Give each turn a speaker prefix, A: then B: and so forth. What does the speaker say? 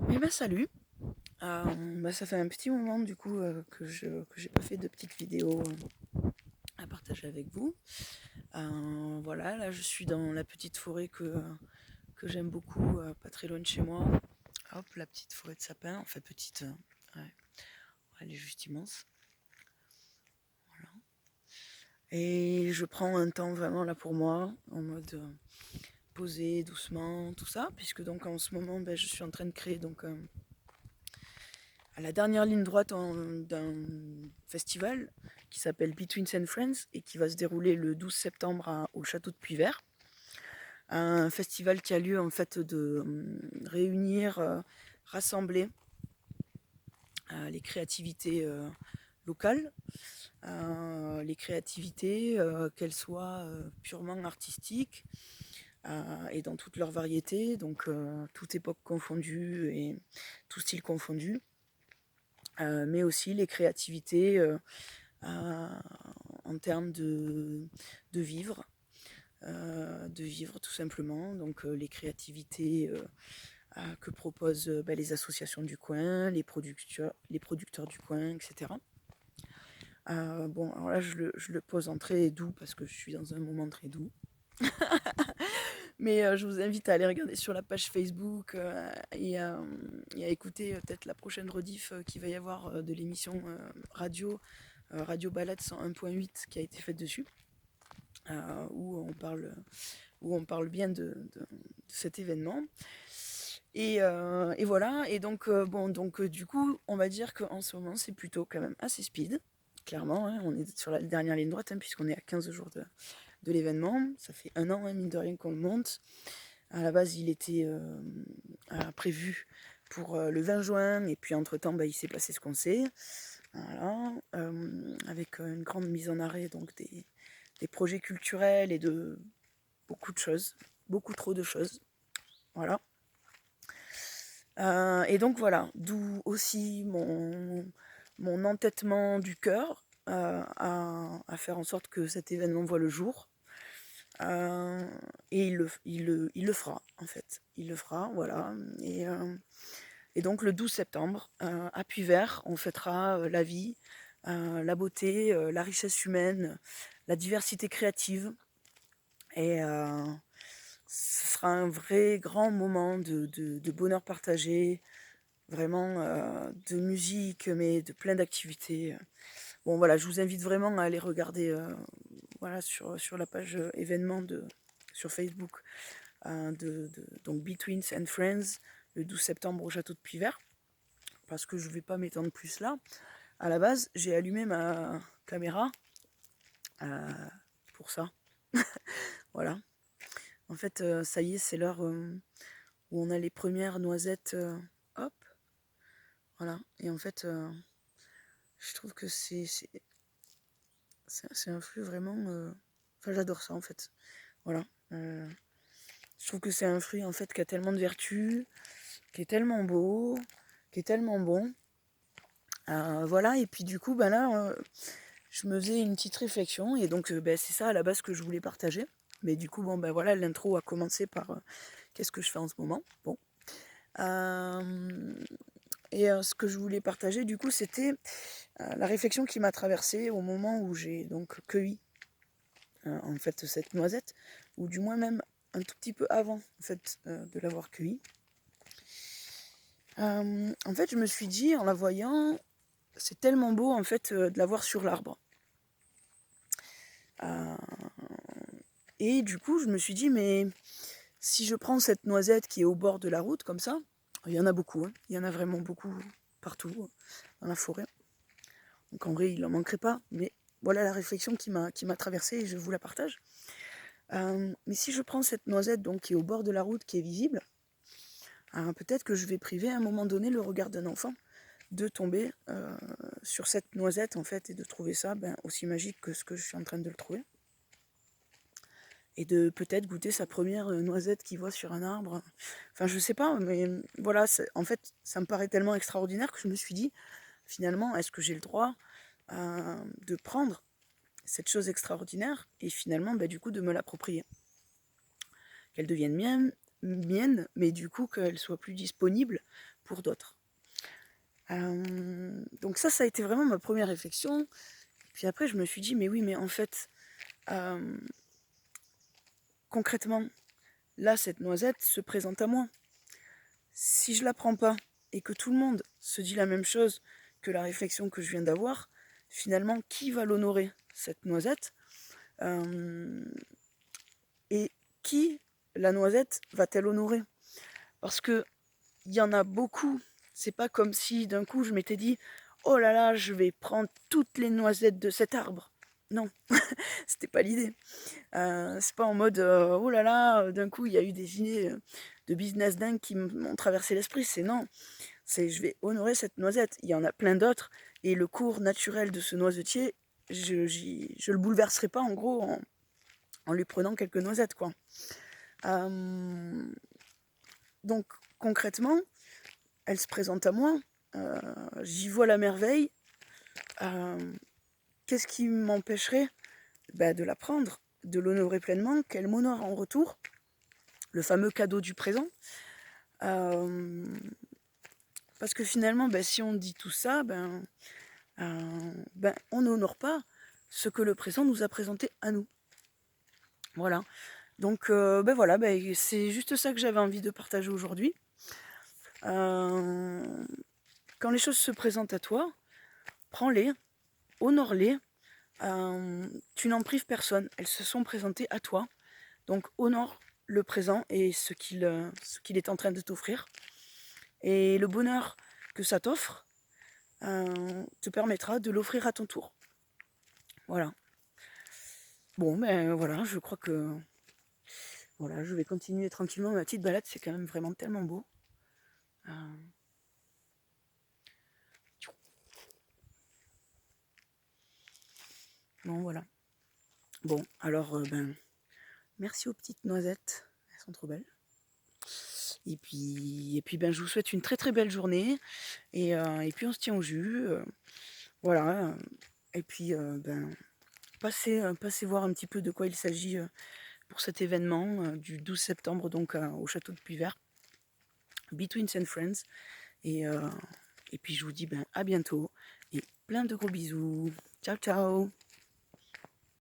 A: Eh ben salut. Ça fait un petit moment du coup que j'ai pas fait de petites vidéos à partager avec vous. Voilà, là je suis dans la petite forêt que j'aime beaucoup, pas très loin de chez moi. Hop, la petite forêt de sapins, enfin petite, ouais, elle est juste immense. Voilà. Et je prends un temps vraiment là pour moi, en mode posé, doucement, tout ça, puisque donc en ce moment je suis en train de créer donc à la dernière ligne droite d'un festival qui s'appelle Between and Friends et qui va se dérouler le 12 septembre au château de Puyvert. Un festival qui a lieu en fait de réunir, rassembler les créativités locales, les créativités, qu'elles soient purement artistiques et dans toute leur variété, donc toute époque confondue et tout style confondu, mais aussi les créativités en termes de vivre, tout simplement. Donc les créativités que proposent les associations du coin, les producteurs du coin, etc. Bon, alors là, je le pose en très doux parce que je suis dans un moment très doux. Mais je vous invite à aller regarder sur la page Facebook et à écouter peut-être la prochaine rediff qu'il va y avoir de l'émission Radio Balade 101.8 qui a été faite dessus, euh, où, on parle, où on parle bien de cet événement. Et voilà, et donc, du coup, on va dire qu'en ce moment, c'est plutôt quand même assez speed, clairement, hein, on est sur la dernière ligne droite, hein, puisqu'on est à 15 jours de l'événement. Ça fait un an, hein, mine de rien, qu'on le monte. À la base, il était prévu pour le 20 juin, et puis entre-temps, il s'est passé ce qu'on sait. Voilà, avec une grande mise en arrêt donc des projets culturels et de beaucoup de choses, beaucoup trop de choses. Voilà. Et donc voilà, d'où aussi mon entêtement du cœur à faire en sorte que cet événement voit le jour. Et il le fera, en fait. Il le fera, voilà. Et donc le 12 septembre, à Puyvert, on fêtera la vie, la beauté, la richesse humaine, la diversité créative. Et ce sera un vrai grand moment de bonheur partagé, vraiment de musique, mais de plein d'activités. Bon voilà, je vous invite vraiment à aller regarder voilà, sur la page événement sur Facebook donc Between and Friends, le 12 septembre au château de Puyvert, parce que je ne vais pas m'étendre plus là. À la base, j'ai allumé ma caméra euh, pour ça. Voilà. En fait, ça y est, c'est l'heure où on a les premières noisettes. Hop, voilà. Et en fait, je trouve que c'est un fruit vraiment. Enfin, j'adore ça en fait. Voilà. Je trouve que c'est un fruit en fait qui a tellement de vertus, qui est tellement beau, qui est tellement bon. Voilà. Et puis du coup, là, je me faisais une petite réflexion et donc c'est ça à la base que je voulais partager. Mais du coup, voilà, l'intro a commencé par qu'est-ce que je fais en ce moment. Bon. Et ce que je voulais partager, du coup, c'était la réflexion qui m'a traversée au moment où j'ai donc cueilli en fait cette noisette, ou du moins même un tout petit peu avant en fait de l'avoir cueillie. En fait, je me suis dit en la voyant, c'est tellement beau en fait de l'avoir sur l'arbre. Euh, et du coup, je me suis dit, mais si je prends cette noisette qui est au bord de la route comme ça, il y en a beaucoup, hein, il y en a vraiment beaucoup partout dans la forêt. Donc en vrai, il n'en manquerait pas, mais voilà la réflexion qui m'a traversée et je vous la partage. Mais si je prends cette noisette donc, qui est au bord de la route, qui est visible, peut-être que je vais priver à un moment donné le regard d'un enfant de tomber sur cette noisette en fait et de trouver ça aussi magique que ce que je suis en train de le trouver. Et de peut-être goûter sa première noisette qu'il voit sur un arbre. Enfin, je sais pas, mais voilà, en fait, ça me paraît tellement extraordinaire que je me suis dit, finalement, est-ce que j'ai le droit de prendre cette chose extraordinaire et finalement, du coup, de me l'approprier, qu'elle devienne mienne, mienne, mais du coup qu'elle soit plus disponible pour d'autres. Donc ça a été vraiment ma première réflexion. Puis après, je me suis dit, mais oui, mais en fait, concrètement, là, cette noisette se présente à moi. Si je la prends pas et que tout le monde se dit la même chose que la réflexion que je viens d'avoir, finalement, qui va l'honorer, cette noisette? Et qui, la noisette, va-t-elle honorer? Parce que il y en a beaucoup. C'est pas comme si d'un coup je m'étais dit oh là là, je vais prendre toutes les noisettes de cet arbre. Non, c'était pas l'idée. C'est pas en mode oh là là, d'un coup il y a eu des idées de business dingue qui m'ont traversé l'esprit. C'est non, c'est je vais honorer cette noisette. Il y en a plein d'autres et le cours naturel de ce noisetier, je le bouleverserai pas en gros en lui prenant quelques noisettes quoi. Donc concrètement, elle se présente à moi, j'y vois la merveille. Qu'est-ce qui m'empêcherait de la prendre, de l'honorer pleinement, qu'elle m'honore en retour, le fameux cadeau du présent. Parce que finalement, si on dit tout ça, on n'honore pas ce que le présent nous a présenté à nous. Voilà. Donc voilà, c'est juste ça que j'avais envie de partager aujourd'hui. Quand les choses se présentent à toi, prends-les, honore-les. Tu n'en prives personne. Elles se sont présentées à toi. Donc honore le présent et ce qu'il est en train de t'offrir. Et le bonheur que ça t'offre te permettra de l'offrir à ton tour. Voilà. Bon, voilà, je crois que voilà, je vais continuer tranquillement ma petite balade. C'est quand même vraiment tellement beau. Bon, voilà. Bon, alors, merci aux petites noisettes. Elles sont trop belles. Et puis je vous souhaite une très très belle journée. Et puis on se tient au jus. Voilà. Et puis passez voir un petit peu de quoi il s'agit pour cet événement du 12 septembre donc au château de Puyvert. Between and Friends. Et puis je vous dis à bientôt. Et plein de gros bisous. Ciao ciao.